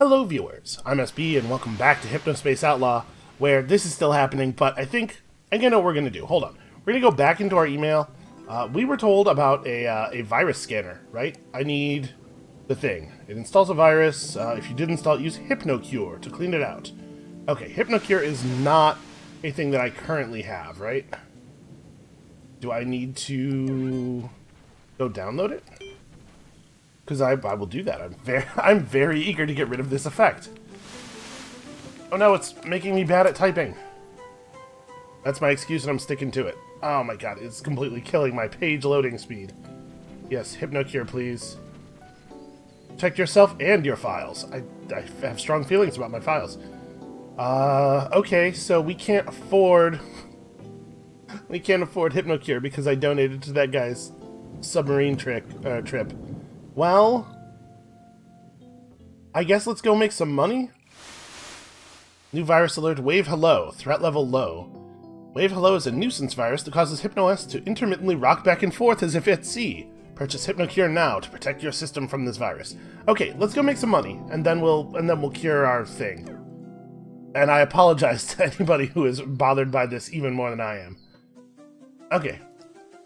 Hello viewers, I'm SB and welcome back to Hypnospace Outlaw, where this is still happening, but I think know what we're going to do. Hold on. We're going to go back into our email. We were told about a virus scanner, right? I need the thing. It installs a virus. If you did install it, use HypnoCure to clean it out. Okay, HypnoCure is not a thing that I currently have, right? Do I need to go download it? Because I will do that. I'm very eager to get rid of this effect. Oh no, it's making me bad at typing. That's my excuse and I'm sticking to it. Oh my god, it's completely killing my page loading speed. Yes, HypnoCure, please. Protect yourself and your files. I have strong feelings about my files. Okay, so we can't afford... we can't afford HypnoCure because I donated to that guy's submarine trip. Well, I guess let's go make some money. New virus alert, Wave Hello, threat level low. Wave Hello is a nuisance virus that causes HypnoS to intermittently rock back and forth as if at sea. Purchase HypnoCure now to protect your system from this virus. Okay, let's go make some money, and then we'll cure our thing. And I apologize to anybody who is bothered by this even more than I am. Okay.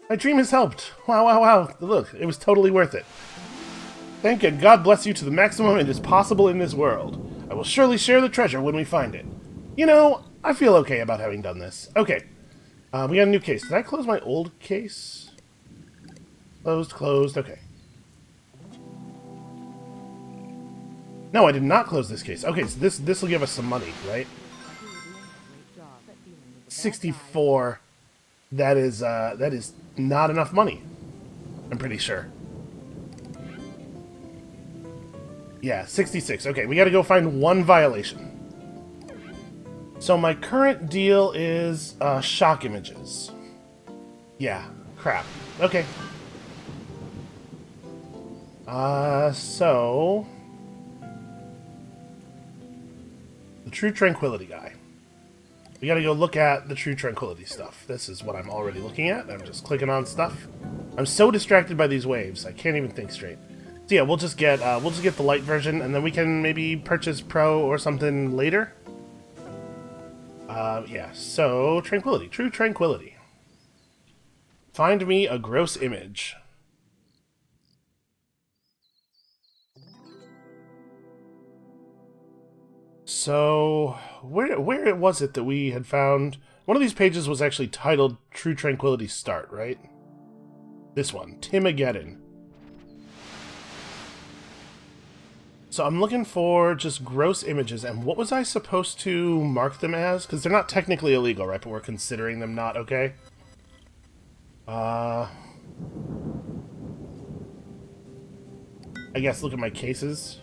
My dream has helped. Wow, wow, wow. Look, it was totally worth it. Thank and God bless you to the maximum it is possible in this world. I will surely share the treasure when we find it. You know, I feel okay about having done this. Okay. We got a new case. Did I close my old case? Closed. Okay. No, I did not close this case. Okay, so this will give us some money, right? 64. That is not enough money. I'm pretty sure. Yeah, 66. Okay, we gotta go find one violation. So my current deal is shock images. Yeah, crap. Okay. So the True Tranquility guy. We gotta go look at the True Tranquility stuff. This is what I'm already looking at. I'm just clicking on stuff. I'm so distracted by these waves, I can't even think straight. So yeah, we'll just get the light version, and then we can maybe purchase Pro or something later. Yeah. So Tranquility, True Tranquility. Find me a gross image. So where was it that we had found? One of these pages was actually titled True Tranquility Start, right? This one, Timageddon. So I'm looking for just gross images, and what was I supposed to mark them as? Because they're not technically illegal, right? But we're considering them not okay. I guess look at my cases.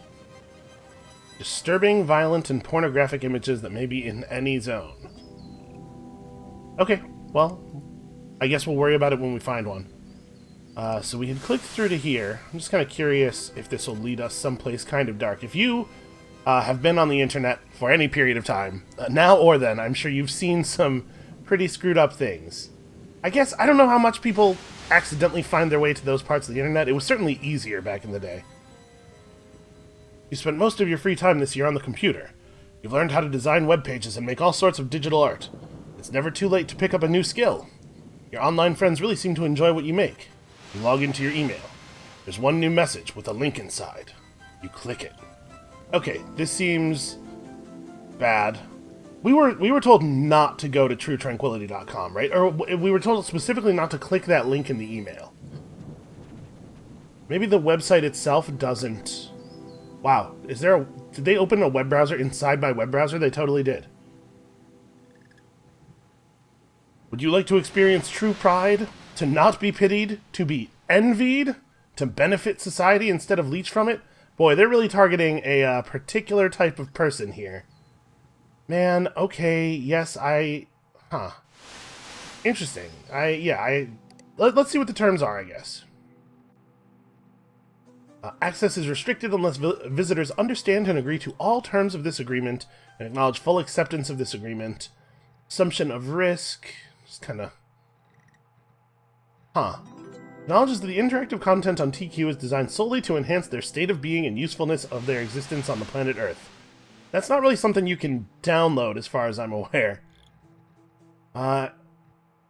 Disturbing, violent, and pornographic images that may be in any zone. Okay, well, I guess we'll worry about it when we find one. So we had clicked through to here. I'm just kind of curious if this will lead us someplace kind of dark. If you have been on the internet for any period of time, now or then, I'm sure you've seen some pretty screwed up things. I guess, I don't know how much people accidentally find their way to those parts of the internet. It was certainly easier back in the day. You spent most of your free time this year on the computer. You've learned how to design web pages and make all sorts of digital art. It's never too late to pick up a new skill. Your online friends really seem to enjoy what you make. You log into your email. There's one new message with a link inside. You click it. Okay, this seems bad. We were told not to go to truetranquility.com, right? Or we were told specifically not to click that link in the email. Maybe the website itself doesn't... Wow, did they open a web browser inside my web browser? They totally did. Would you like to experience true pride? To not be pitied? To be envied? To benefit society instead of leech from it? Boy, they're really targeting a particular type of person here. Man, okay, yes, Interesting. Let's see what the terms are, I guess. Access is restricted unless visitors understand and agree to all terms of this agreement and acknowledge full acceptance of this agreement. Assumption of risk. Just kind of... Acknowledges that the interactive content on TQ is designed solely to enhance their state of being and usefulness of their existence on the planet Earth. That's not really something you can download, as far as I'm aware.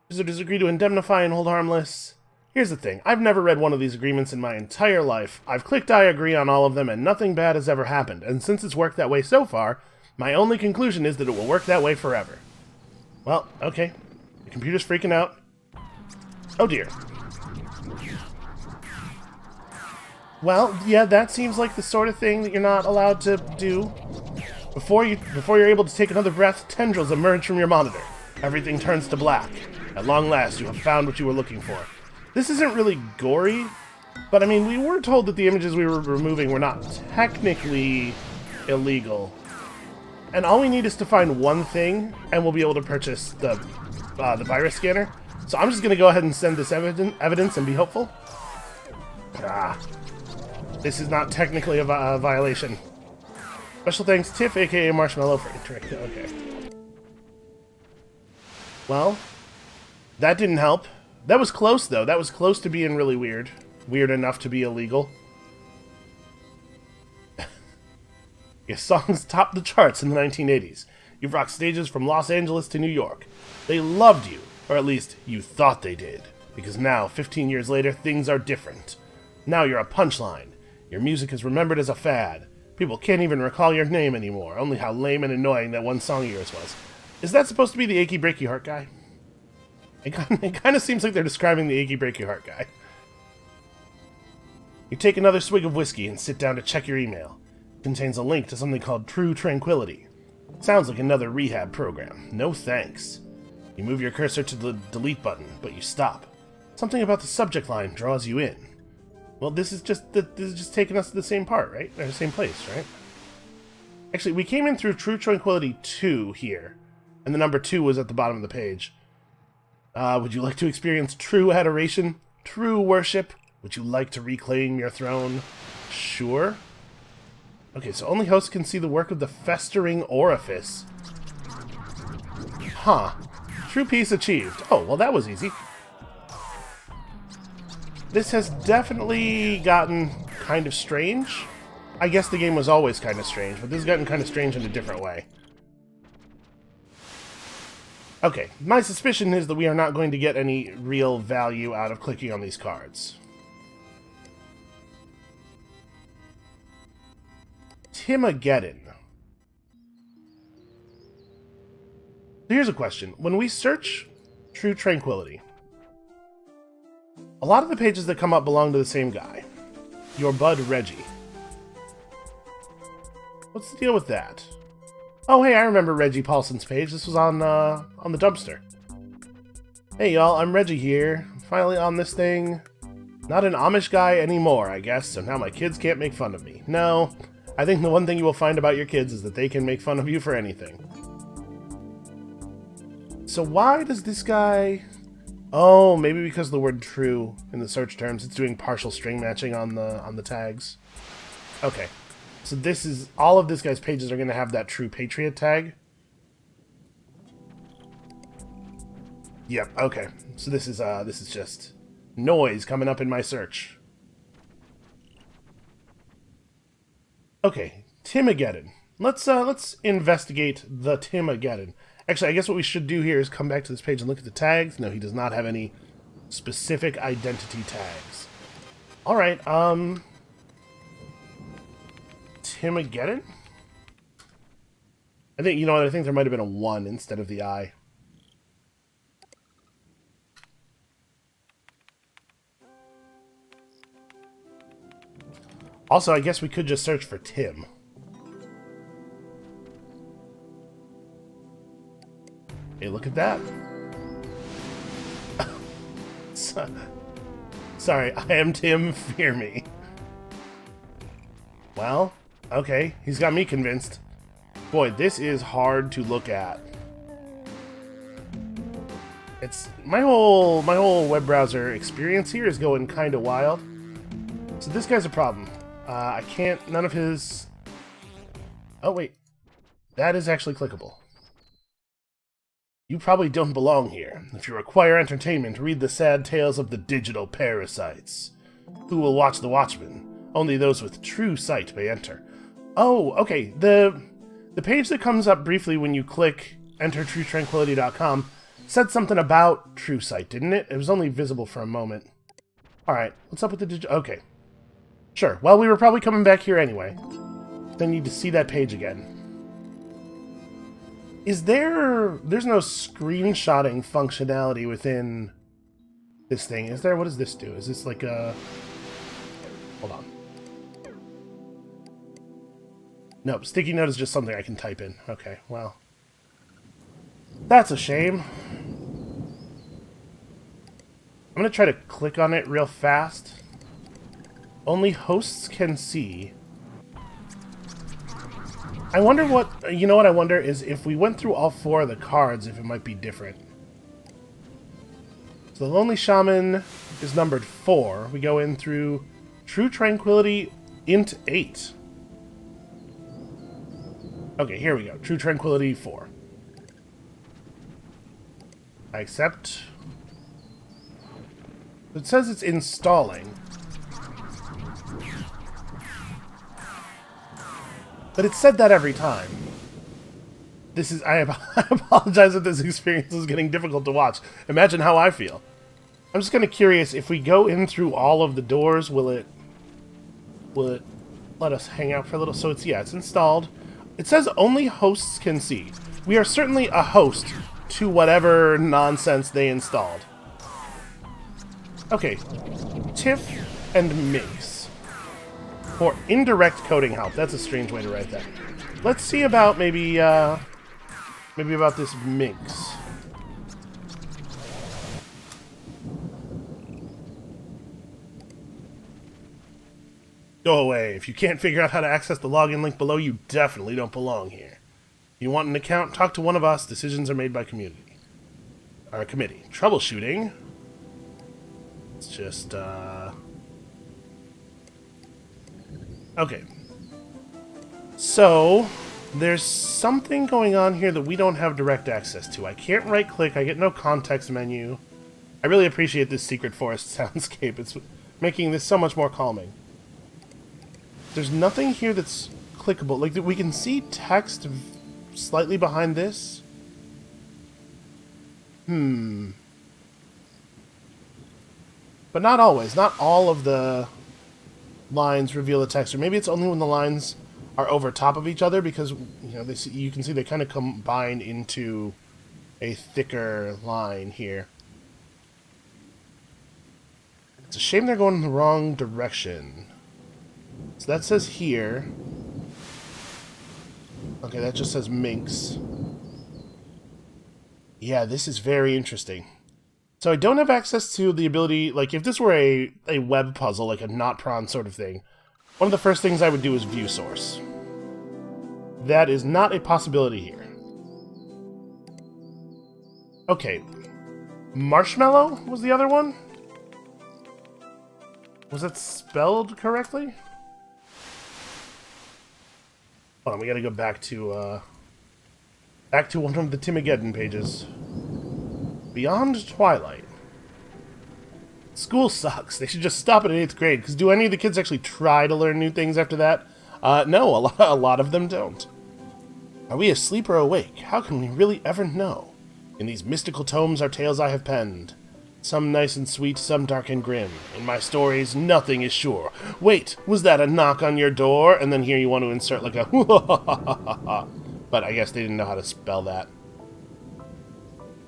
Visitors agree to indemnify and hold harmless. Here's the thing, I've never read one of these agreements in my entire life. I've clicked I agree on all of them, and nothing bad has ever happened. And since it's worked that way so far, my only conclusion is that it will work that way forever. Well, okay. The computer's freaking out. Oh dear. Well, yeah, that seems like the sort of thing that you're not allowed to do. Before you're able to take another breath, tendrils emerge from your monitor. Everything turns to black. At long last, you have found what you were looking for. This isn't really gory, but I mean, we were told that the images we were removing were not technically illegal. And all we need is to find one thing, and we'll be able to purchase the virus scanner. So I'm just going to go ahead and send this evidence and be hopeful. This is not technically a violation. Special thanks, Tiff, aka Marshmallow, for interacting. Okay. Well, that didn't help. That was close, though. That was close to being really weird. Weird enough to be illegal. Your songs topped the charts in the 1980s. You've rocked stages from Los Angeles to New York. They loved you, or at least you thought they did. Because now, 15 years later, things are different. Now you're a punchline. Your music is remembered as a fad. People can't even recall your name anymore, only how lame and annoying that one song of yours was. Is that supposed to be the Achy Breaky Heart guy? It kind of seems like they're describing the Achy Breaky Heart guy. You take another swig of whiskey and sit down to check your email. It contains a link to something called True Tranquility. Sounds like another rehab program. No thanks. You move your cursor to the delete button, but you stop. Something about the subject line draws you in. Well, this is just taking us to the same part, right? Or the same place, right? Actually, we came in through True Tranquility 2 here, and the number 2 was at the bottom of the page. Would you like to experience true adoration? True worship? Would you like to reclaim your throne? Sure. Okay, so only hosts can see the work of the festering orifice. Huh. True peace achieved. Oh, well that was easy. This has definitely gotten kind of strange. I guess the game was always kind of strange, but this has gotten kind of strange in a different way. Okay, my suspicion is that we are not going to get any real value out of clicking on these cards. Timageddon. Here's a question. When we search True Tranquility, a lot of the pages that come up belong to the same guy. Your bud Reggie. What's the deal with that? Oh, hey, I remember Reggie Paulson's page. This was on the dumpster. Hey, y'all, I'm Reggie here. Finally on this thing. Not an Amish guy anymore, I guess, so now my kids can't make fun of me. No, I think the one thing you will find about your kids is that they can make fun of you for anything. So why does this guy... Oh, maybe because of the word true in the search terms, it's doing partial string matching on the tags. Okay. So this is, all of this guy's pages are going to have that True Patriot tag. Yep, okay. So this is just noise coming up in my search. Okay, Timageddon. Let's investigate the Timageddon. Actually, I guess what we should do here is come back to this page and look at the tags. No, he does not have any specific identity tags. All right, Timageddon? I think, you know what, I think there might have been a 1 instead of the I. Also, I guess we could just search for Tim. Hey, look at that. Sorry, I am Tim, fear me. Well, okay, he's got me convinced. Boy, this is hard to look at. It's my whole web browser experience here is going kind of wild. So this guy's a problem. I can't, none of his... Oh wait, that is actually clickable. You probably don't belong here. If you require entertainment, read the sad tales of the digital parasites. Who will watch the Watchmen? Only those with true sight may enter. Oh, okay. The page that comes up briefly when you click enter truetranquility.com said something about true sight, didn't it? It was only visible for a moment. Alright, what's up with the digital... Okay. Sure. Well, we were probably coming back here anyway. Then need to see that page again. Is there... There's no screenshotting functionality within this thing, is there? What does this do? Is this like a... Hold on. Nope, sticky note is just something I can type in. Okay, well. That's a shame. I'm going to try to click on it real fast. Only hosts can see. I wonder what... You know what I wonder is if we went through all 4 of the cards, if it might be different. So the Lonely Shaman is numbered 4. We go in through True Tranquility Int 8. Okay, here we go. True Tranquility 4. I accept. It says it's installing. But it said that every time. This is... I apologize if this experience is getting difficult to watch. Imagine how I feel. I'm just kind of curious, if we go in through all of the doors, will it let us hang out for a little? So it's, yeah, it's installed. It says only hosts can see. We are certainly a host to whatever nonsense they installed. Okay. Tiff and Minx. For indirect coding help. That's a strange way to write that. Let's see about maybe about this Minx. Go away. If you can't figure out how to access the login link below, you definitely don't belong here. You want an account? Talk to one of us. Decisions are made by community. Our committee. Troubleshooting. It's just, okay. So, there's something going on here that we don't have direct access to. I can't right-click. I get no context menu. I really appreciate this secret forest soundscape. It's making this so much more calming. There's nothing here that's clickable. Like, we can see text slightly behind this. But not always. Not all of the lines reveal the text. Or maybe it's only when the lines are over top of each other, because you can see they kind of combine into a thicker line here. It's a shame they're going in the wrong direction. So that says here. Okay, that just says Minx. Yeah, this is very interesting. So I don't have access to the ability, like if this were a web puzzle, like a not-prawn sort of thing, one of the first things I would do is view source. That is not a possibility here. Okay. Marshmallow was the other one? Was that spelled correctly? Hold on, we gotta go back to one of the Timigeddon pages. Beyond Twilight. School sucks. They should just stop it at 8th grade, because do any of the kids actually try to learn new things after that? No, a lot of them don't. Are we asleep or awake? How can we really ever know? In these mystical tomes are tales I have penned. Some nice and sweet, some dark and grim. In my stories, nothing is sure. Wait, was that a knock on your door? And then here you want to insert like a but I guess they didn't know how to spell that.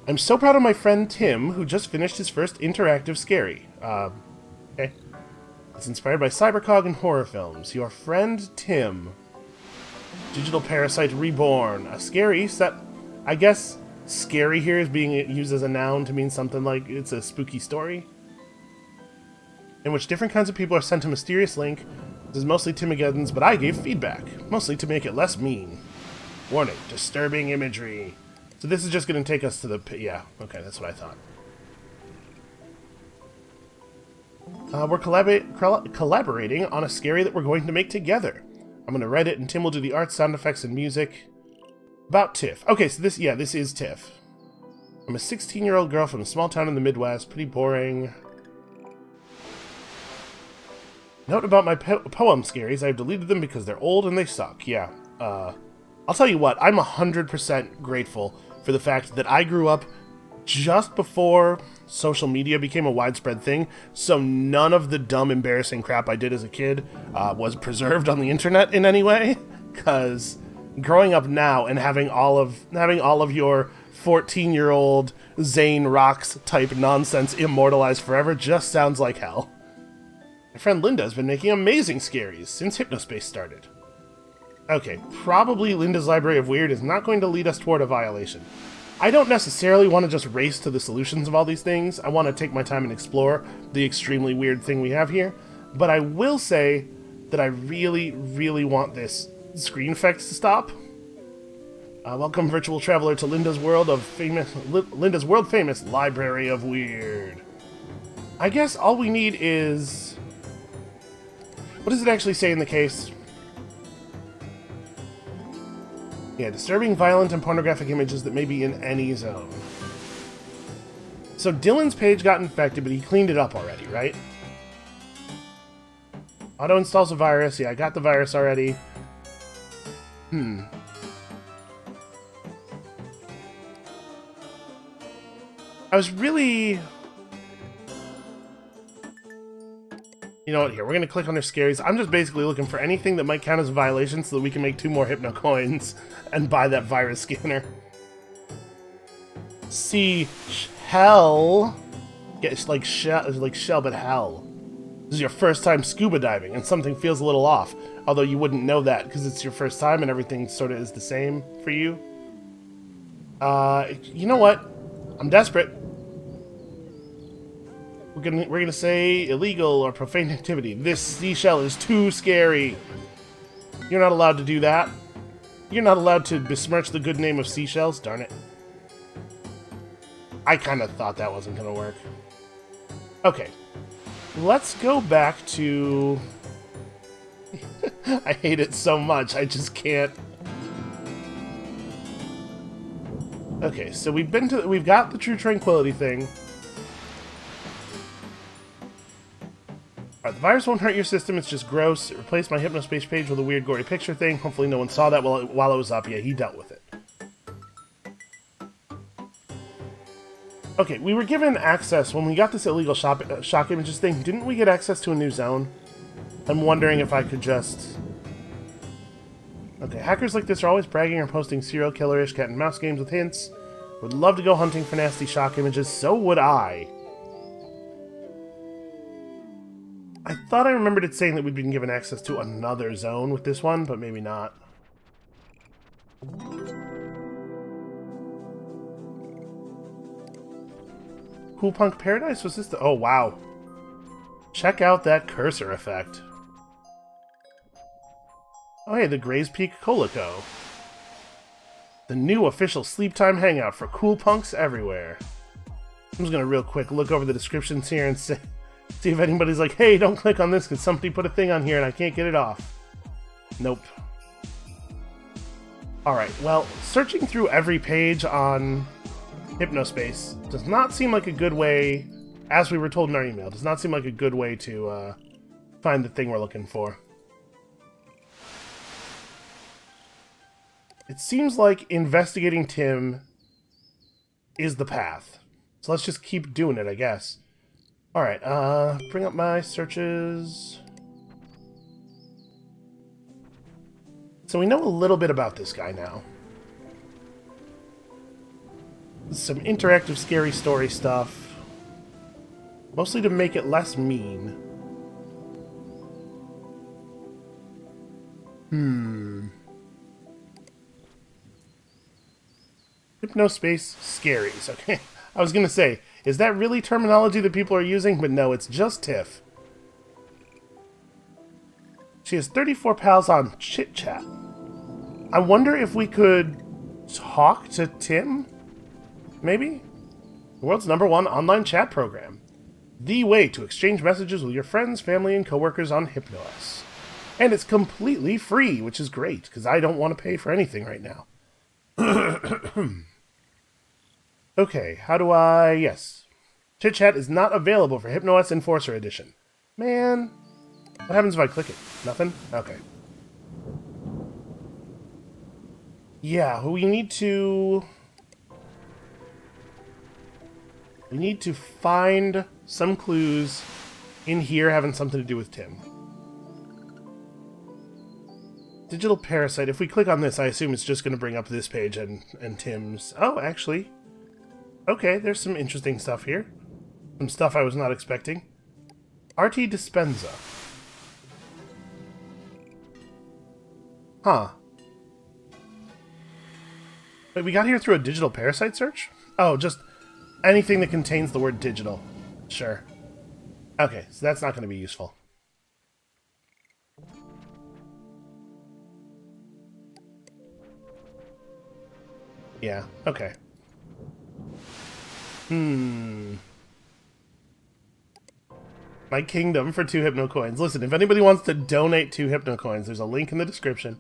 I'm so proud of my friend Tim, who just finished his first interactive scary. Okay. It's inspired by cybercog and horror films. Your friend Tim. Digital Parasite Reborn. A scary set... I guess scary here is being used as a noun to mean something like it's a spooky story, in which different kinds of people are sent a mysterious link. This is mostly Timigeddon's, but I gave feedback. Mostly to make it less mean. Warning. Disturbing imagery. So this is just going to take us to the... Yeah, okay, that's what I thought. We're collaborating on a scary that we're going to make together. I'm going to write it, and Tim will do the art, sound effects, and music. About Tiff. Okay, so this is Tiff. I'm a 16-year-old girl from a small town in the Midwest. Pretty boring. Note about my poem scaries. I've deleted them because they're old and they suck. Yeah. I'll tell you what. I'm 100% grateful for the fact that I grew up just before social media became a widespread thing, so none of the dumb, embarrassing crap I did as a kid was preserved on the internet in any way. Because growing up now and having all of your 14-year-old Zane Rocks type nonsense immortalized forever just sounds like hell. My friend Linda has been making amazing scaries since Hypnospace started. Okay, probably Linda's Library of Weird is not going to lead us toward a violation. I don't necessarily want to just race to the solutions of all these things. I want to take my time and explore the extremely weird thing we have here. But I will say that I really, really want this screen effects to stop. Welcome, virtual traveler, to Linda's world famous Library of Weird. I guess all we need is... What does it actually say in the case? Yeah, disturbing, violent, and pornographic images that may be in any zone. So Dylan's page got infected, but he cleaned it up already, right? Auto installs a virus. Yeah, I got the virus already. I was really... You know what, here, we're going to click on their scaries. I'm just basically looking for anything that might count as a violation so that we can make 2 more Hypno coins and buy that virus scanner. See, hell. It's like shell, but hell. This is your first time scuba diving, and something feels a little off. Although you wouldn't know that, because it's your first time and everything sort of is the same for you. You know what? I'm desperate. We're gonna say illegal or profane activity. This seashell is too scary. You're not allowed to do that. You're not allowed to besmirch the good name of seashells. Darn it. I kind of thought that wasn't gonna work. Okay. Let's go back to... I hate it so much. I just can't... Okay, so we've got the true Tranquility thing. The virus won't hurt your system, it's just gross. It replaced my Hypnospace page with a weird gory picture thing. Hopefully no one saw that while it was up. Yeah, he dealt with it. Okay, we were given access when we got this illegal shock images thing. Didn't we get access to a new zone? I'm wondering if I could just... Okay, hackers like this are always bragging or posting serial killer-ish cat and mouse games with hints. Would love to go hunting for nasty shock images. So would I. I thought I remembered it saying that we'd been given access to another zone with this one, but maybe not. Cool Punk Paradise? Was this the... Oh, wow. Check out that cursor effect. Oh, hey, the Gray's Peak Colico. The new official sleep time hangout for cool punks everywhere. I'm just gonna real quick look over the descriptions here and see if anybody's like, hey, don't click on this because somebody put a thing on here and I can't get it off. Nope. Alright, well, searching through every page on Hypnospace does not seem like a good way, as we were told in our email, does not seem like a good way to find the thing we're looking for. It seems like investigating Tim is the path. So let's just keep doing it, I guess. Alright, bring up my searches. So we know a little bit about this guy now. Some interactive scary story stuff. Mostly to make it less mean. Hypnospace scaries. Okay. I was gonna say, is that really terminology that people are using? But no, it's just Tiff. She has 34 pals on Chit Chat. I wonder if we could talk to Tim? Maybe? The world's #1 online chat program. The way to exchange messages with your friends, family, and coworkers on Hypnos. And it's completely free, which is great, because I don't want to pay for anything right now. Okay, how do I... Yes. Chit Chat is not available for HypnoS Enforcer Edition. Man, what happens if I click it? Nothing? Okay. Yeah, we need to... We need to find some clues in here having something to do with Tim. Digital Parasite. If we click on this, I assume it's just going to bring up this page and Tim's... Oh, actually. Okay, there's some interesting stuff here. Some stuff I was not expecting. RT Dispenza. Huh. Wait, we got here through a digital parasite search? Oh, just anything that contains the word digital. Sure. Okay, so that's not going to be useful. Yeah, okay. My kingdom for 2 hypno coins. Listen, if anybody wants to donate 2 hypno coins, there's a link in the description.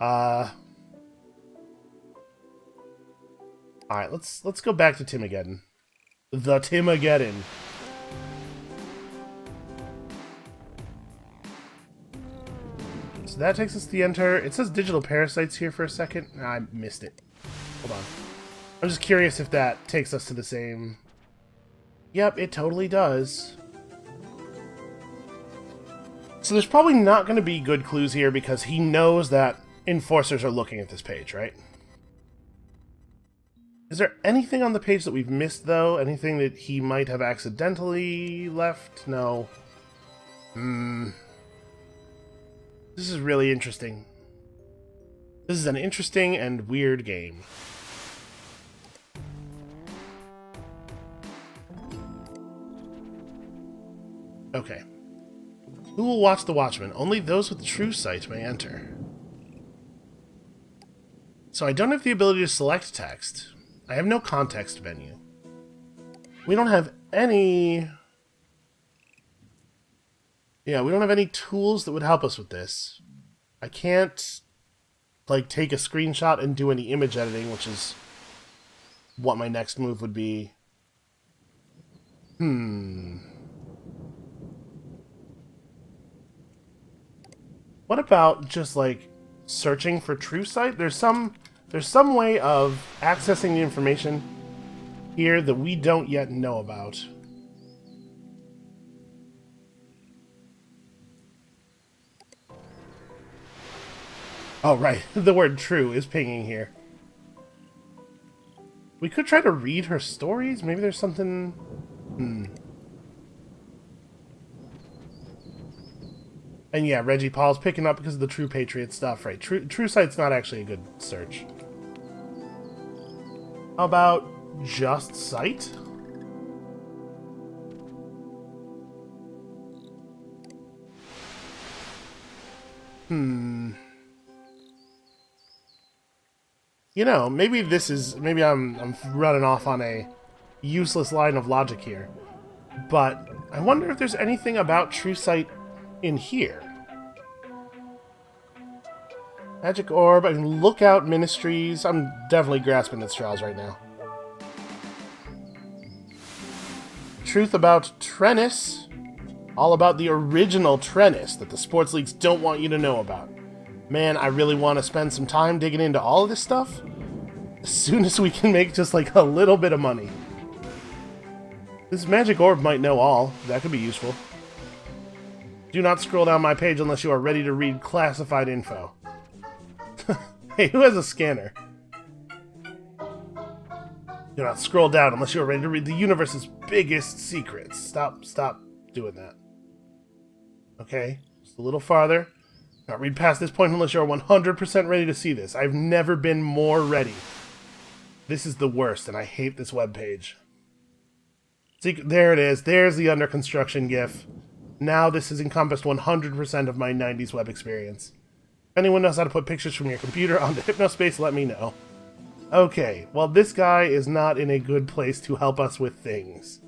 Alright, let's go back to Timageddon. The Timageddon. So that takes us to the enter. It says digital parasites here for a second. I missed it. Hold on. I'm just curious if that takes us to the same... Yep, it totally does. So there's probably not going to be good clues here because he knows that enforcers are looking at this page, right? Is there anything on the page that we've missed, though? Anything that he might have accidentally left? No. This is really interesting. This is an interesting and weird game. Okay. Who will watch the Watchmen? Only those with true sight may enter. So I don't have the ability to select text. I have no context menu. We don't have any... Yeah, we don't have any tools that would help us with this. I can't, like, take a screenshot and do any image editing, which is what my next move would be. What about just, like, searching for true sight? There's some way of accessing the information here that we don't yet know about. Oh, right. The word true is pinging here. We could try to read her stories. Maybe there's something... And yeah, Reggie Paul's picking up because of the True Patriot stuff, right? True Sight's not actually a good search. How about just sight? You know, maybe I'm running off on a useless line of logic here. But I wonder if there's anything about True Sight in here. Magic Orb, I can look out Ministries. I'm definitely grasping at straws right now. Truth about Trennis. All about the original Trennis that the sports leagues don't want you to know about. Man, I really want to spend some time digging into all of this stuff. As soon as we can make just like a little bit of money. This Magic Orb might know all. That could be useful. Do not scroll down my page unless you are ready to read classified info. Hey, who has a scanner? Do not scroll down unless you are ready to read the universe's biggest secrets. Stop doing that. Okay, just a little farther. Not read past this point unless you're 100% ready to see this. I've never been more ready. This is the worst, and I hate this webpage. See, there it is. There's the under construction GIF. Now this has encompassed 100% of my 90s web experience. If anyone knows how to put pictures from your computer onto Hypnospace, let me know. Okay, well, this guy is not in a good place to help us with things.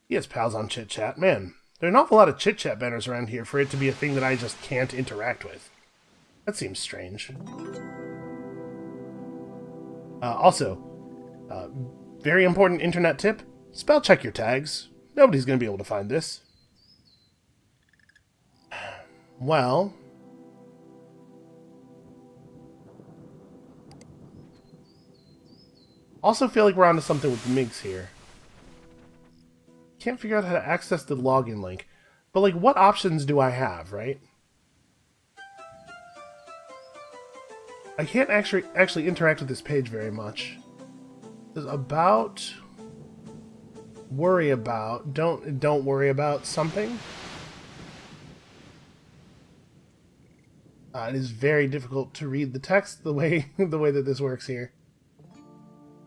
He has pals on Chit Chat. Man, there are an awful lot of Chit Chat banners around here for it to be a thing that I just can't interact with. That seems strange. Also, very important internet tip, spell check your tags. Nobody's going to be able to find this. Well, also feel like we're onto something with Migs here. Can't figure out how to access the login link. But, like, what options do I have, right? I can't actually interact with this page very much. There's about, worry about, don't worry about something. It is very difficult to read the text the way that this works here.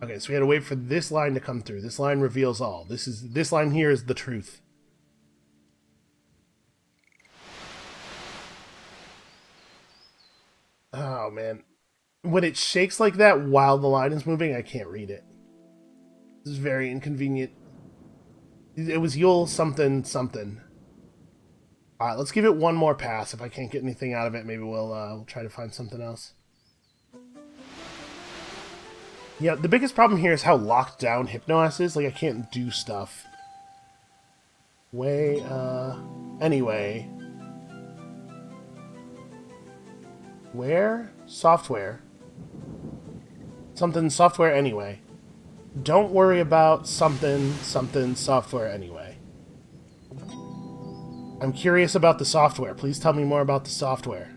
Okay, so we had to wait for this line to come through. This line reveals all. This line here is the truth. Oh man, when it shakes like that while the line is moving, I can't read it. This is very inconvenient. It was Yule something something. Alright, let's give it one more pass. If I can't get anything out of it, maybe we'll try to find something else. Yeah, the biggest problem here is how locked down Hypnos is. Like, I can't do stuff. Anyway. Where? Software. Something software anyway. Don't worry about something software anyway. I'm curious about the software. Please tell me more about the software.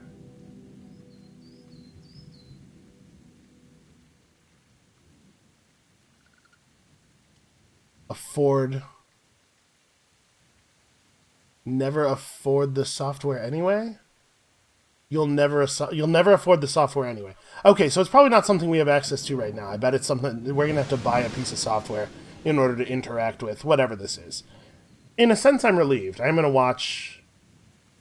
Never afford the software anyway? You'll never afford the software anyway. Okay, so it's probably not something we have access to right now. I bet it's something we're going to have to buy a piece of software in order to interact with, whatever this is. In a sense, I'm relieved. I'm going to watch...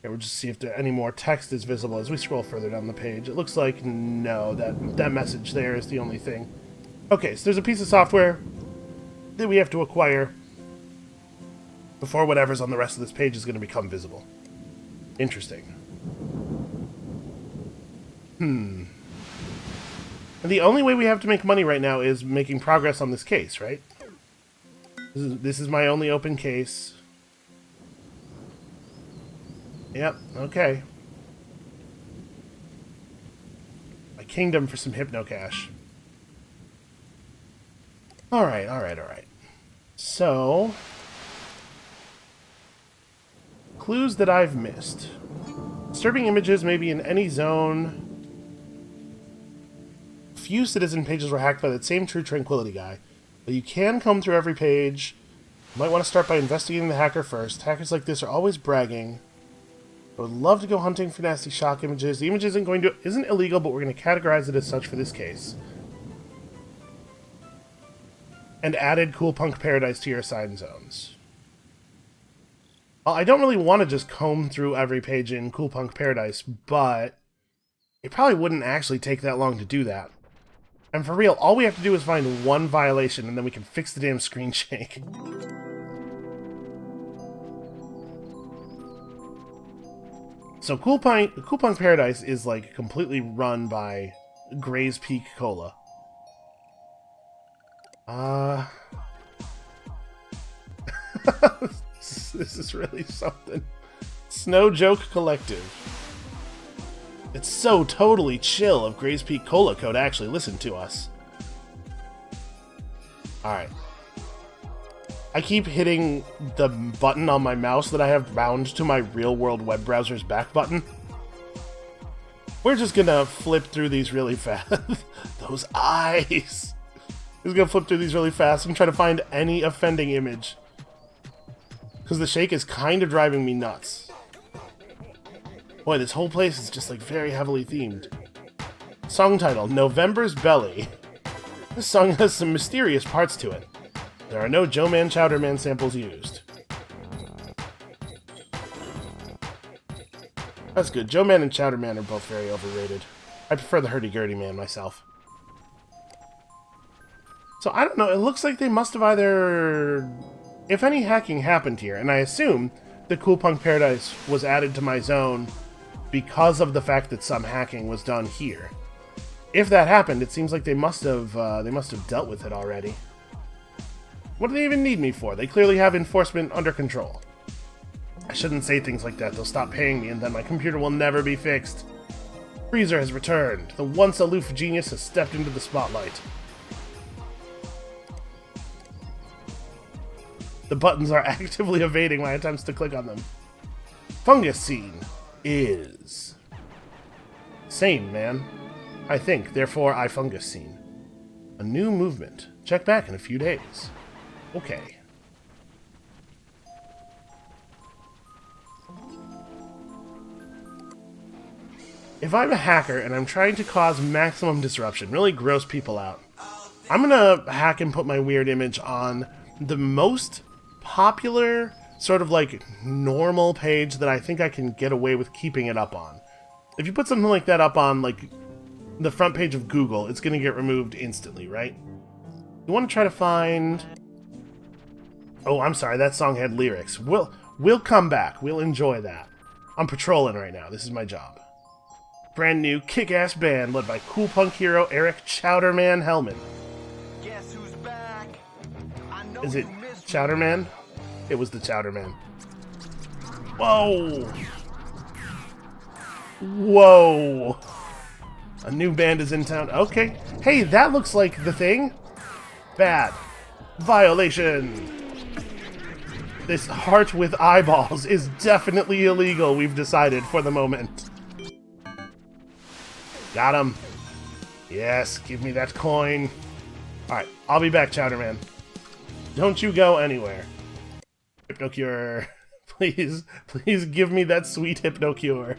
Okay, we'll just see if any more text is visible as we scroll further down the page. It looks like no, that message there is the only thing. Okay, so there's a piece of software that we have to acquire before whatever's on the rest of this page is going to become visible. Interesting. And the only way we have to make money right now is making progress on this case, right? This is my only open case. Yep, okay. My kingdom for some Hypnocash. Alright. So... clues that I've missed. Disturbing images may be in any zone. Few citizen pages were hacked by that same true Tranquility guy. But you can comb through every page. You might want to start by investigating the hacker first. Hackers like this are always bragging. I would love to go hunting for nasty shock images. The image isn't illegal, but we're going to categorize it as such for this case. And added Cool Punk Paradise to your assigned zones. Well, I don't really want to just comb through every page in Cool Punk Paradise, but it probably wouldn't actually take that long to do that. And for real, all we have to do is find one violation, and then we can fix the damn screen shake. So Cool Punk Paradise is like completely run by Gray's Peak Cola. This is really something. Snow Joke Collective. It's so totally chill of Gray's Peak Cola Co. to actually listen to us. Alright. I keep hitting the button on my mouse that I have bound to my real-world web browser's back button. We're just gonna flip through these really fast. Those eyes! We're just gonna flip through these really fast and try to find any offending image. Because the shake is kind of driving me nuts. Boy, this whole place is just like very heavily themed. Song title, November's Belly. This song has some mysterious parts to it. There are no Joe Man Chowder Man samples used. That's good. Joe Man and Chowder Man are both very overrated. I prefer the Hurdy-Gurdy Man myself. So I don't know, it looks like they must have either... If any hacking happened here, and I assume the Cool Punk Paradise was added to my zone because of the fact that some hacking was done here. if that happened, it seems like they must have dealt with it already. What do they even need me for? They clearly have enforcement under control. I shouldn't say things like that. They'll stop paying me, and then my computer will never be fixed. Freezer has returned. The once aloof genius has stepped into the spotlight. The buttons are actively evading my attempts to click on them. Fungus scene is sane, man. I think, therefore I fungus scene. A new movement. Check back in a few days. Okay. If I'm a hacker and I'm trying to cause maximum disruption, really gross people out, I'm gonna hack and put my weird image on the most popular, sort of like normal page that I think I can get away with keeping it up on. If you put something like that up on like the front page of Google, it's gonna get removed instantly, right? You want to try to find... Oh, I'm sorry, that song had lyrics. We'll come back. We'll enjoy that. I'm patrolling right now. This is my job. Brand new kick-ass band led by cool punk hero Eric Chowderman Hellman. Guess who's back? I know Is it you missed Chowderman? It was the Chowderman. Whoa! Whoa! A new band is in town. Okay. Hey, that looks like the thing. Bad. Violation. This heart with eyeballs is definitely illegal, we've decided for the moment. Got him. Yes, give me that coin. Alright, I'll be back, Chowderman. Don't you go anywhere. Hypnocure. Please, please give me that sweet Hypnocure.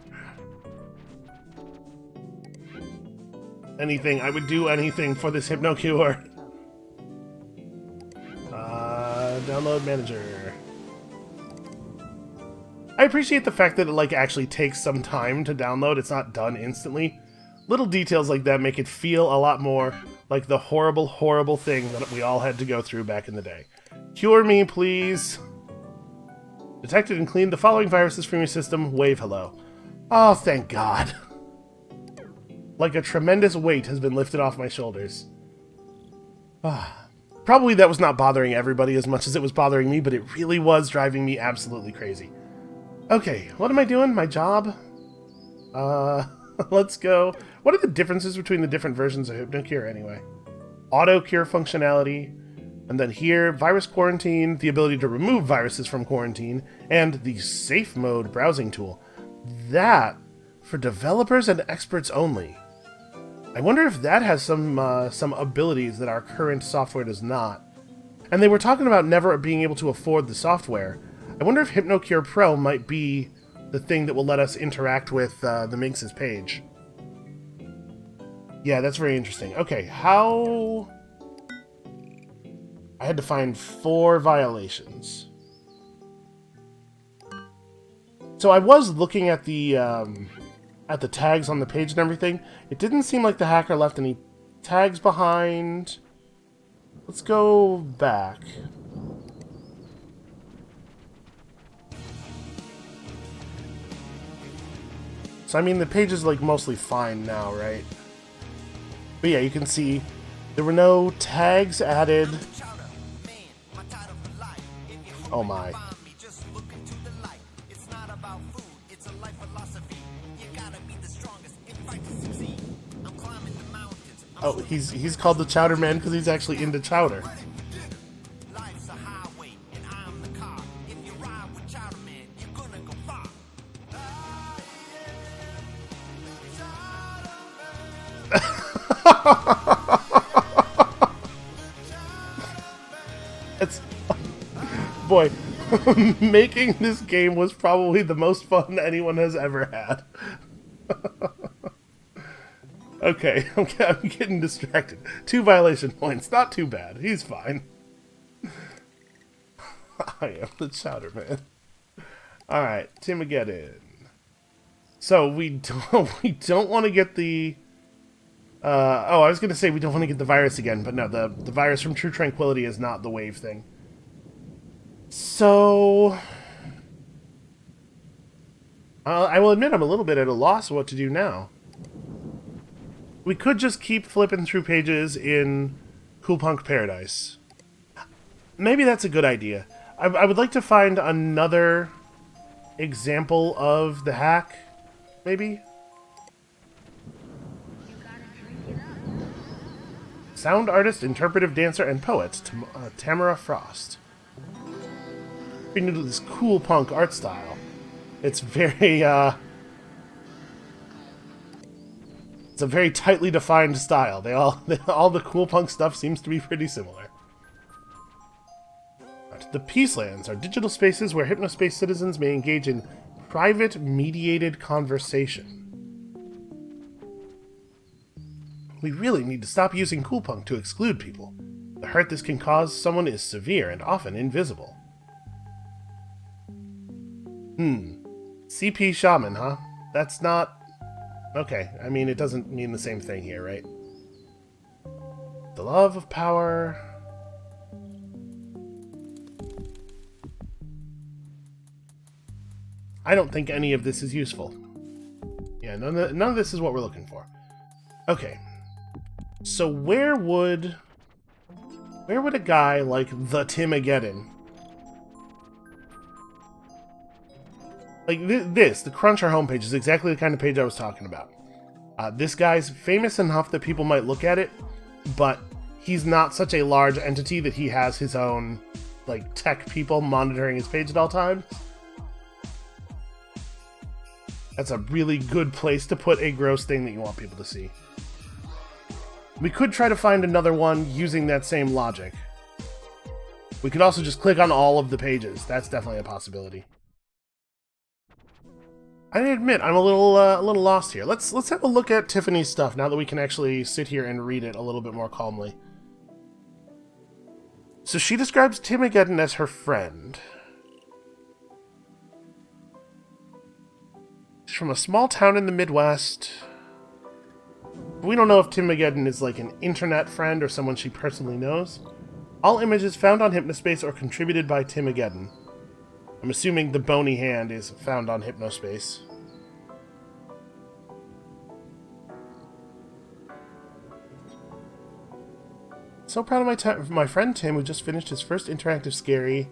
Anything, I would do anything for this Hypnocure. Download manager. I appreciate the fact that it like actually takes some time to download. It's not done instantly. Little details like that make it feel a lot more like the horrible, horrible thing that we all had to go through back in the day. Cure me, please. Detected and cleaned the following viruses from your system. Wave hello. Oh, thank God. Like a tremendous weight has been lifted off my shoulders. Probably that was not bothering everybody as much as it was bothering me, but it really was driving me absolutely crazy. Okay, what am I doing? My job? Let's go. What are the differences between the different versions of Hypnocure anyway? Auto cure functionality, and then here, virus quarantine, the ability to remove viruses from quarantine, and the safe mode browsing tool. That, for developers and experts only. I wonder if that has some abilities that our current software does not. And they were talking about never being able to afford the software. I wonder if Hypnocure Pro might be the thing that will let us interact with the Minx's page. Yeah, that's very interesting. Okay, how... I had to find 4 violations. So I was looking at the tags on the page and everything. It didn't seem like the hacker left any tags behind. Let's go back. So I mean, the page is like mostly fine now, right? But yeah, you can see there were no tags added. Oh my. Oh, he's called the Chowder Man because he's actually into chowder. It's... Boy, making this game was probably the most fun anyone has ever had. Okay, I'm getting distracted. 2 violation points, not too bad. He's fine. I am the Chowder Man. Alright, Timogeddon. So we don't want to get the... oh, I was going to say we don't want to get the virus again, but no, the virus from True Tranquility is not the wave thing. So... I will admit I'm a little bit at a loss what to do now. We could just keep flipping through pages in Cool Punk Paradise. Maybe that's a good idea. I would like to find another example of the hack, maybe? Sound artist, interpretive dancer, and poet, Tamara Frost. Pretty new to this cool punk art style. It's very, it's a very tightly defined style. All the cool punk stuff seems to be pretty similar. The Peacelands are digital spaces where Hypnospace citizens may engage in private, mediated conversation. We really need to stop using cool punk to exclude people. The hurt this can cause someone is severe and often invisible. CP Shaman, huh? That's not... Okay, I mean, it doesn't mean the same thing here, right? The love of power... I don't think any of this is useful. Yeah, none of this is what we're looking for. Okay. So where would a guy like the Timageddon... Like the Cruncher homepage is exactly the kind of page I was talking about. This guy's famous enough that people might look at it, but he's not such a large entity that he has his own, like, tech people monitoring his page at all times. That's a really good place to put a gross thing that you want people to see. We could try to find another one using that same logic. We could also just click on all of the pages. That's definitely a possibility. I admit, I'm a little lost here. Let's have a look at Tiffany's stuff now that we can actually sit here and read it a little bit more calmly. So she describes Timageddon as her friend. She's from a small town in the Midwest. We don't know if Timageddon is like an internet friend or someone she personally knows. All images found on Hypnospace are contributed by Timageddon. I'm assuming the bony hand is found on Hypnospace. So proud of my friend Tim, who just finished his first interactive scary.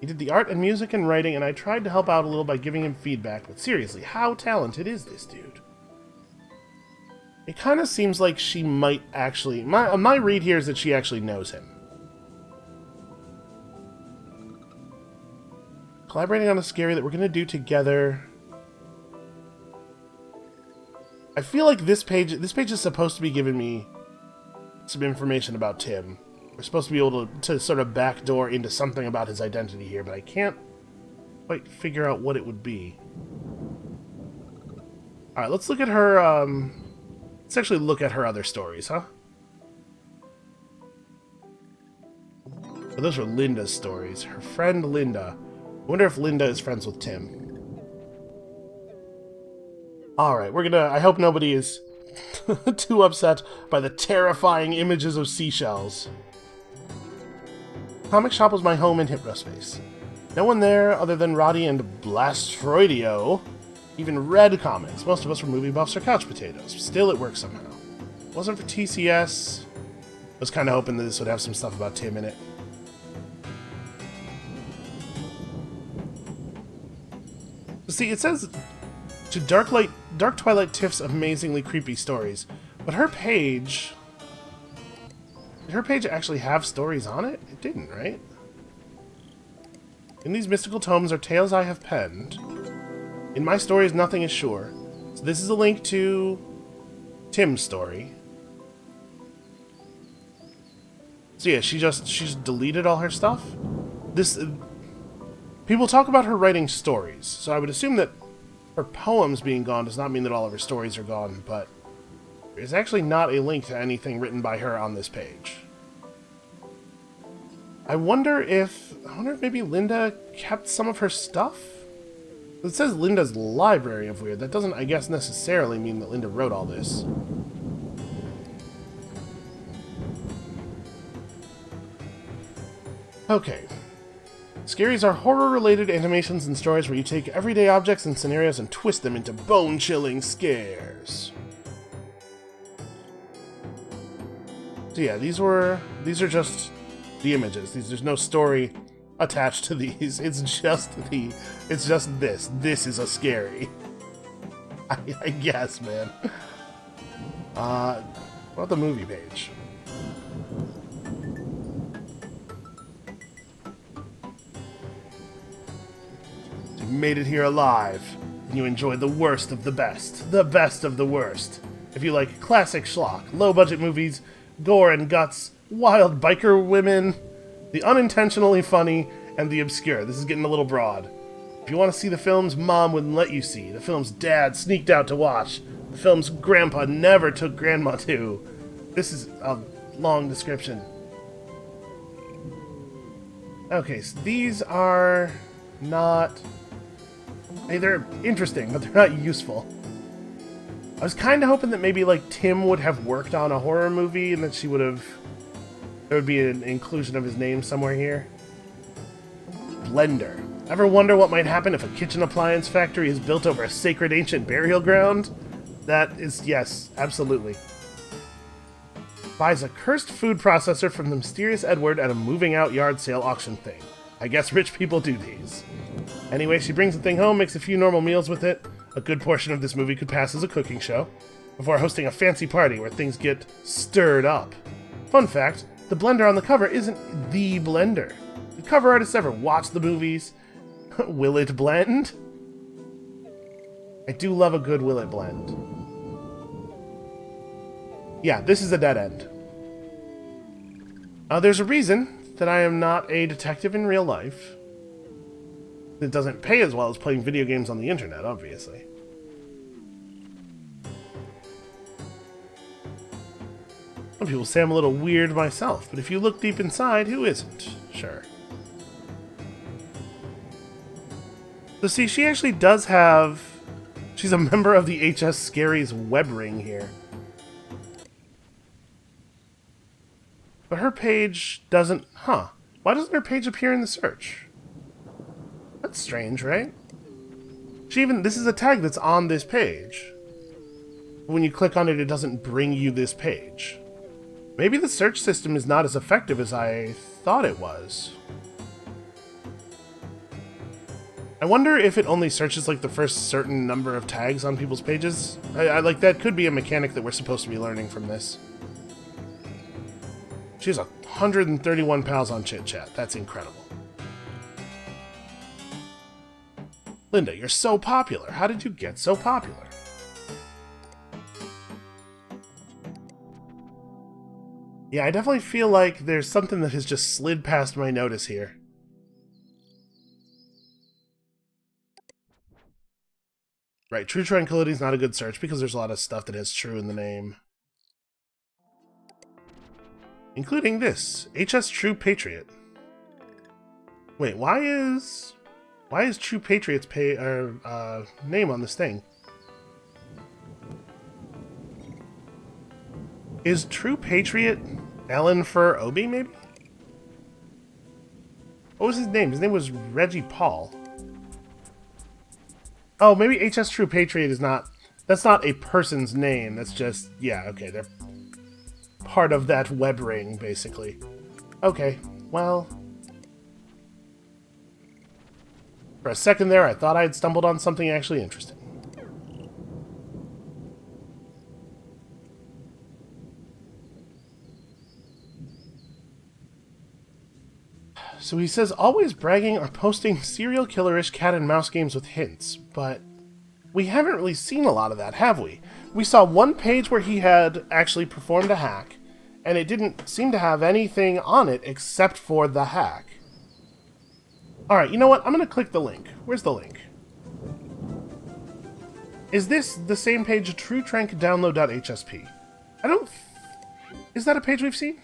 He did the art and music and writing, and I tried to help out a little by giving him feedback, but seriously, how talented is this dude? It kind of seems like she might actually... My read here is that she actually knows him. Collaborating on a scary that we're going to do together. I feel like this page is supposed to be giving me some information about Tim. We're supposed to be able to sort of backdoor into something about his identity here, but I can't quite figure out what it would be. Alright, let's look at her, let's actually look at her other stories, huh? Oh, those are Linda's stories. Her friend Linda. I wonder if Linda is friends with Tim. Alright, I hope nobody is too upset by the terrifying images of seashells. Comic shop was my home in Hypnospace. No one there other than Roddy and Blastfroidio even read comics. Most of us were movie buffs or couch potatoes. Still, it worked somehow. It wasn't for TCS. I was kind of hoping that this would have some stuff about Tim in it. See, it says to Dark Twilight Tiff's amazingly creepy stories, but her page... Did her page actually have stories on it? It didn't, right? In these mystical tomes are tales I have penned. In my stories, nothing is sure. So this is a link to Tim's story. So yeah, she's deleted all her stuff. People talk about her writing stories, so I would assume that her poems being gone does not mean that all of her stories are gone, but there's actually not a link to anything written by her on this page. I wonder if maybe Linda kept some of her stuff? It says Linda's Library of Weird. That doesn't, I guess, necessarily mean that Linda wrote all this. Okay. Scaries are horror-related animations and stories where you take everyday objects and scenarios and twist them into bone-chilling scares. So yeah, these are just the images. There's no story attached to these. It's just this. This is a scary. I guess, man. What about the movie page? You made it here alive, and you enjoyed the worst of the best of the worst. If you like classic schlock, low-budget movies, gore and guts, wild biker women, the unintentionally funny, and the obscure. This is getting a little broad. If you want to see the films Mom wouldn't let you see, the films Dad sneaked out to watch, the films Grandpa never took Grandma to. This is a long description. Okay, so these are not... Hey, they're interesting, but they're not useful. I was kind of hoping that maybe, like, Tim would have worked on a horror movie and that she would have... There would be an inclusion of his name somewhere here. Blender. Ever wonder what might happen if a kitchen appliance factory is built over a sacred ancient burial ground? That is, yes, absolutely. Buys a cursed food processor from the mysterious Edward at a moving out yard sale auction thing. I guess rich people do these. Anyway, she brings the thing home, makes a few normal meals with it. A good portion of this movie could pass as a cooking show, before hosting a fancy party where things get stirred up. Fun fact, the blender on the cover isn't the blender. The cover artist ever watched the movies? Will it blend? I do love a good will it blend. Yeah, this is a dead end. There's a reason that I am not a detective in real life. It doesn't pay as well as playing video games on the internet, obviously. Some people say I'm a little weird myself, but if you look deep inside, who isn't? Sure. So see, she actually does have... She's a member of the HS Scaries web ring here. But her page doesn't... Huh. Why doesn't her page appear in the search? That's strange, right? This is a tag that's on this page. When you click on it, it doesn't bring you this page. Maybe the search system is not as effective as I thought it was. I wonder if it only searches like the first certain number of tags on people's pages. I like that could be a mechanic that we're supposed to be learning from this. She has 131 pals on Chit Chat. That's incredible. Linda, you're so popular. How did you get so popular? Yeah, I definitely feel like there's something that has just slid past my notice here. Right, True Tranquility is not a good search because there's a lot of stuff that has true in the name. Including this, HS True Patriot. Wait, why is True Patriot's name on this thing? Is True Patriot Ellen for Obi, maybe? What was his name? His name was Reggie Paul. Oh, maybe HS True Patriot is not... That's not a person's name. That's just... Yeah, okay, they're part of that web ring, basically. Okay, well... For a second there, I thought I had stumbled on something actually interesting. So he says, always bragging or posting serial killerish cat and mouse games with hints, but we haven't really seen a lot of that, have we? We saw one page where he had actually performed a hack, and it didn't seem to have anything on it except for the hack. Alright, you know what? I'm going to click the link. Where's the link? Is this the same page, truetrankdownload.hsp? I don't... Is that a page we've seen?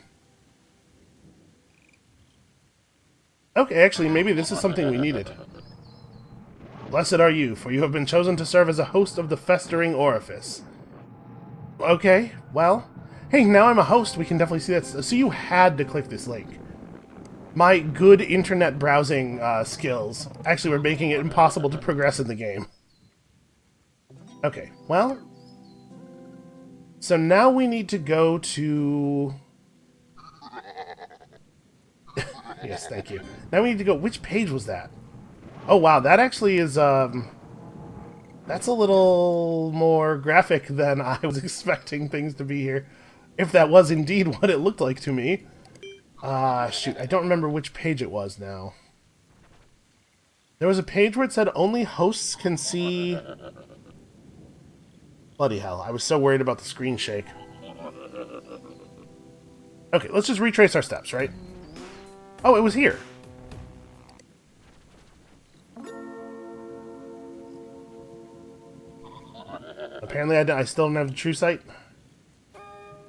Okay, actually, maybe this is something we needed. Blessed are you, for you have been chosen to serve as a host of the festering orifice. Okay, well... Hey, now I'm a host, we can definitely see that. So you had to click this link. My good internet browsing skills actually were making it impossible to progress in the game. Okay, well... So now we need to go to Yes, thank you. Now we need to go... Which page was that? Oh, wow. That actually is, that's a little more graphic than I was expecting things to be here. If that was indeed what it looked like to me. Shoot. I don't remember which page it was now. There was a page where it said only hosts can see... Bloody hell. I was so worried about the screen shake. Okay, let's just retrace our steps, right? Oh, it was here. Apparently I still don't have the true sight.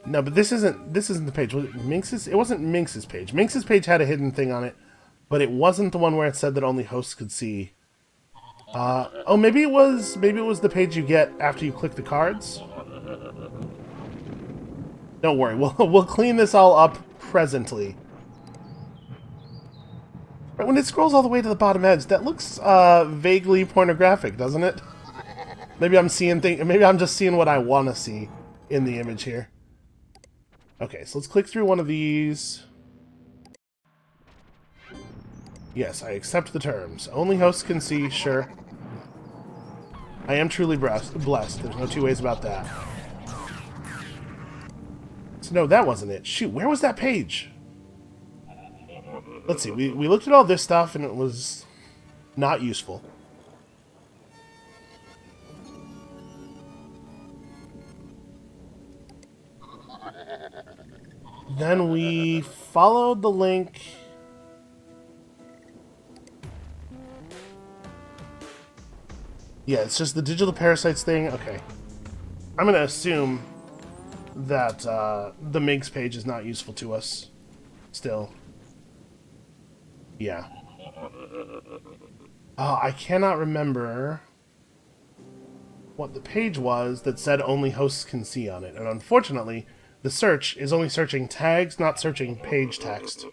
No, but this isn't the page. Was it Minx's? It wasn't Minx's page. Minx's page had a hidden thing on it, but it wasn't the one where it said that only hosts could see. Oh, maybe it was the page you get after you click the cards. Don't worry, we'll clean this all up presently. Right, when it scrolls all the way to the bottom edge, that looks vaguely pornographic, doesn't it? Maybe I'm seeing maybe I'm just seeing what I want to see in the image here. Okay, so let's click through one of these. Yes, I accept the terms. Only hosts can see, sure. I am truly blessed. There's no two ways about that. So no, that wasn't it. Shoot, where was that page? Let's see, we looked at all this stuff and it was not useful. Then we followed the link. Yeah, it's just the digital parasites thing. Okay. I'm going to assume that the MIGS page is not useful to us still. Yeah. Oh, I cannot remember what the page was that said only hosts can see on it. And unfortunately, the search is only searching tags, not searching page text.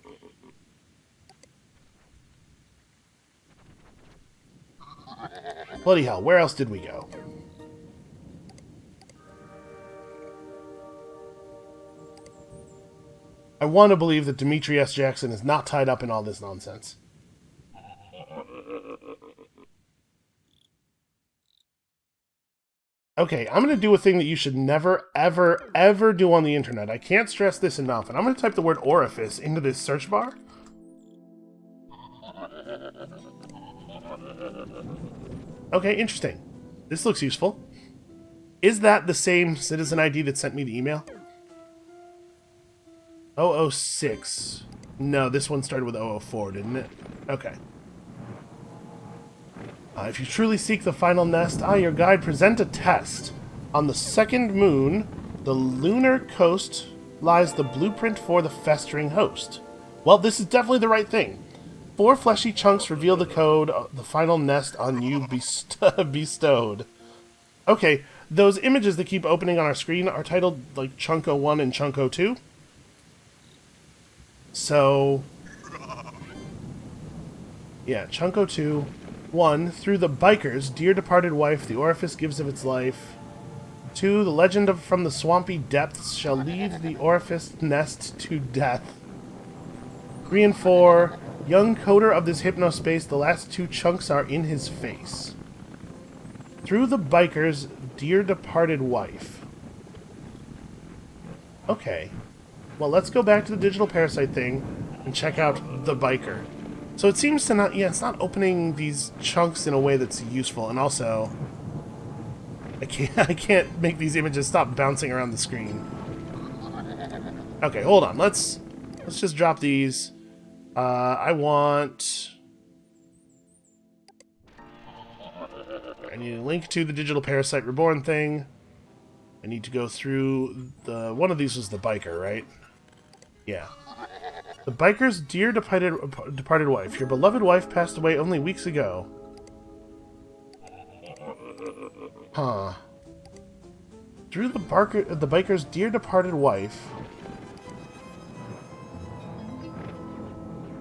Bloody hell, where else did we go? I want to believe that Dimitri S. Jackson is not tied up in all this nonsense. Okay, I'm going to do a thing that you should never, ever, ever do on the internet. I can't stress this enough, and I'm going to type the word orifice into this search bar. Okay, interesting. This looks useful. Is that the same citizen ID that sent me the email? 006. No, this one started with 004, didn't it? Okay. If you truly seek the final nest, your guide present a test. On the second moon, the lunar coast, lies the blueprint for the festering host. Well, this is definitely the right thing. 4 fleshy chunks reveal the code, the final nest on you bestowed. Okay, those images that keep opening on our screen are titled, like, Chunko 1 and Chunko 2. So, yeah, Chunko 2. 1. Through the bikers, dear departed wife, the orifice gives of its life. 2. The legend from the swampy depths shall lead the orifice nest to death. 3 and 4. Young coder of this hypnospace, the last 2 chunks are in his face. Through the bikers, dear departed wife. Okay. Well, let's go back to the digital parasite thing and check out the biker. So it seems to not... Yeah, it's not opening these chunks in a way that's useful. And also, I can't make these images stop bouncing around the screen. Okay, hold on. Let's just drop these. I need a link to the digital parasite reborn thing. I need to go through the... One of these was the biker, right? Yeah. The biker's dear departed wife. Your beloved wife passed away only weeks ago. Huh. Through the biker's dear departed wife.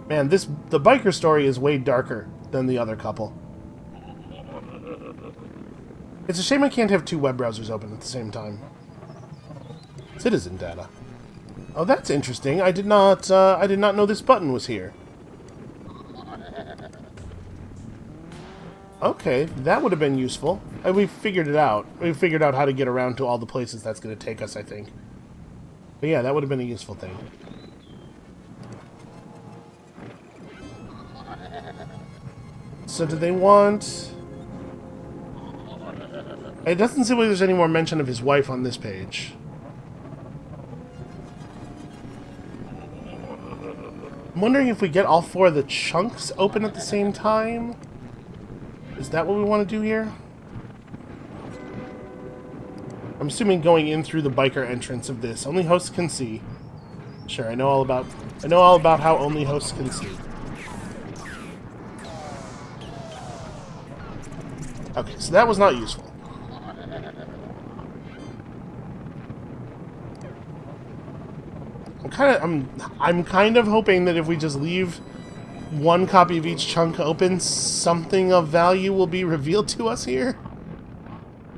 Man, the biker story is way darker than the other couple. It's a shame I can't have 2 web browsers open at the same time. Citizen data. Oh, that's interesting. I did not know this button was here. Okay, that would have been useful. We figured it out. We figured out how to get around to all the places that's going to take us, I think. But yeah, that would have been a useful thing. So do they want... It doesn't seem like there's any more mention of his wife on this page. I'm wondering if we get all 4 of the chunks open at the same time? Is that what we want to do here? I'm assuming going in through the biker entrance of this. Only hosts can see. Sure, I know all about how only hosts can see. Okay, so that was not useful. I'm kind of hoping that if we just leave 1 copy of each chunk open, something of value will be revealed to us here.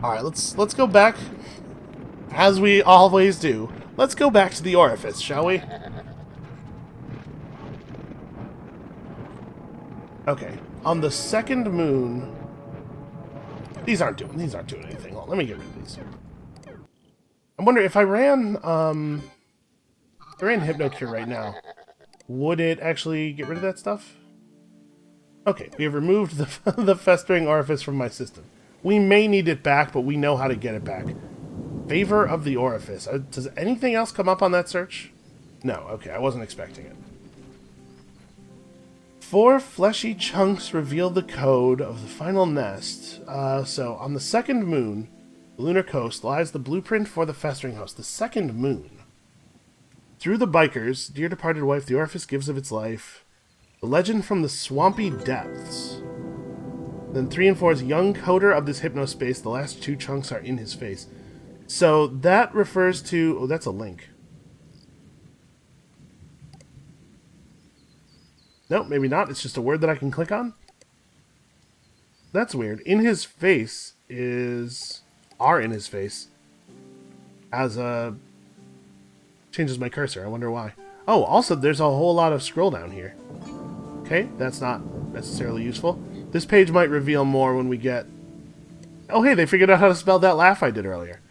All right, let's go back, as we always do. Let's go back to the orifice, shall we? Okay, on the second moon. These aren't doing anything. Hold on, let me get rid of these. I wonder if I ran Hypnocure right now, would it actually get rid of that stuff? Okay, we have removed the festering orifice from my system. We may need it back, but we know how to get it back. Favor of the orifice. Does anything else come up on that search? No, okay, I wasn't expecting it. 4 fleshy chunks reveal the code of the final nest. So, on the second moon, the lunar coast, lies the blueprint for the festering host. The second moon. Through the bikers, dear departed wife, the orifice gives of its life. The legend from the swampy depths. Then 3 and 4 is young coder of this hypnospace. The last 2 chunks are in his face. So that refers to... Oh, that's a link. Nope, maybe not. It's just a word that I can click on. That's weird. In his face is... Are in his face. As a... Changes my cursor. I wonder why. Oh, also, there's a whole lot of scroll down here. Okay, that's not necessarily useful. This page might reveal more when we get... Oh, hey, they figured out how to spell that laugh I did earlier.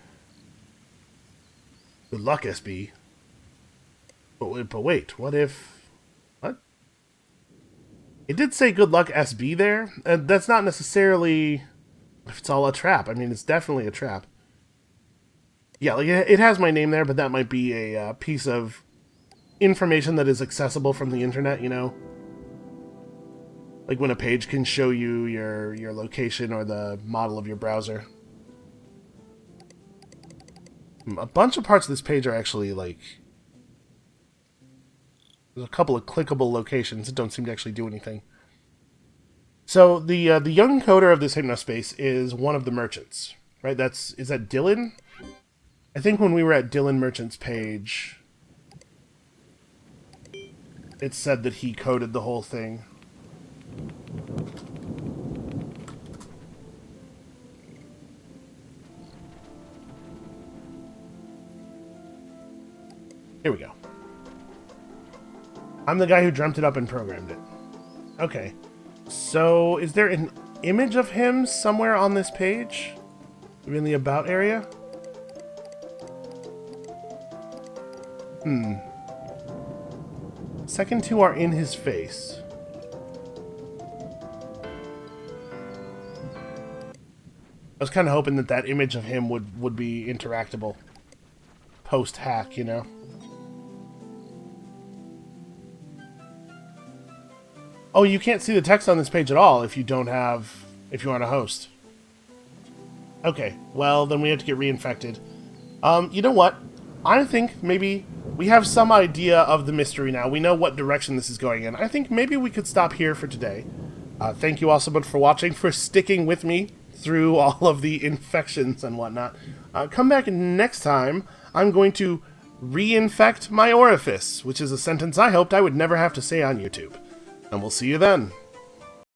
Good luck, SB. But wait, what if... What? It did say good luck, SB there. And that's not necessarily... If it's all a trap. I mean, it's definitely a trap. Yeah, like it has my name there, but that might be a piece of information that is accessible from the internet, you know? Like when a page can show you your location or the model of your browser. A bunch of parts of this page are actually, like... There's a couple of clickable locations that don't seem to actually do anything. So, the young coder of this hypnospace is one of the merchants, right? Is that Dylan? I think when we were at Dylan Merchant's page, it said that he coded the whole thing. Here we go. I'm the guy who dreamt it up and programmed it. Okay. So, is there an image of him somewhere on this page? Maybe in the About area? Second 2 are in his face. I was kind of hoping that that image of him would be interactable. Post-hack, you know? Oh, you can't see the text on this page at all if you don't have... if you aren't a host. Okay, well, then we have to get reinfected. You know what? I think maybe we have some idea of the mystery now. We know what direction this is going in. I think maybe we could stop here for today. Thank you all so much for watching, for sticking with me through all of the infections and whatnot. Come back next time. I'm going to reinfect my orifice, which is a sentence I hoped I would never have to say on YouTube. And we'll see you then.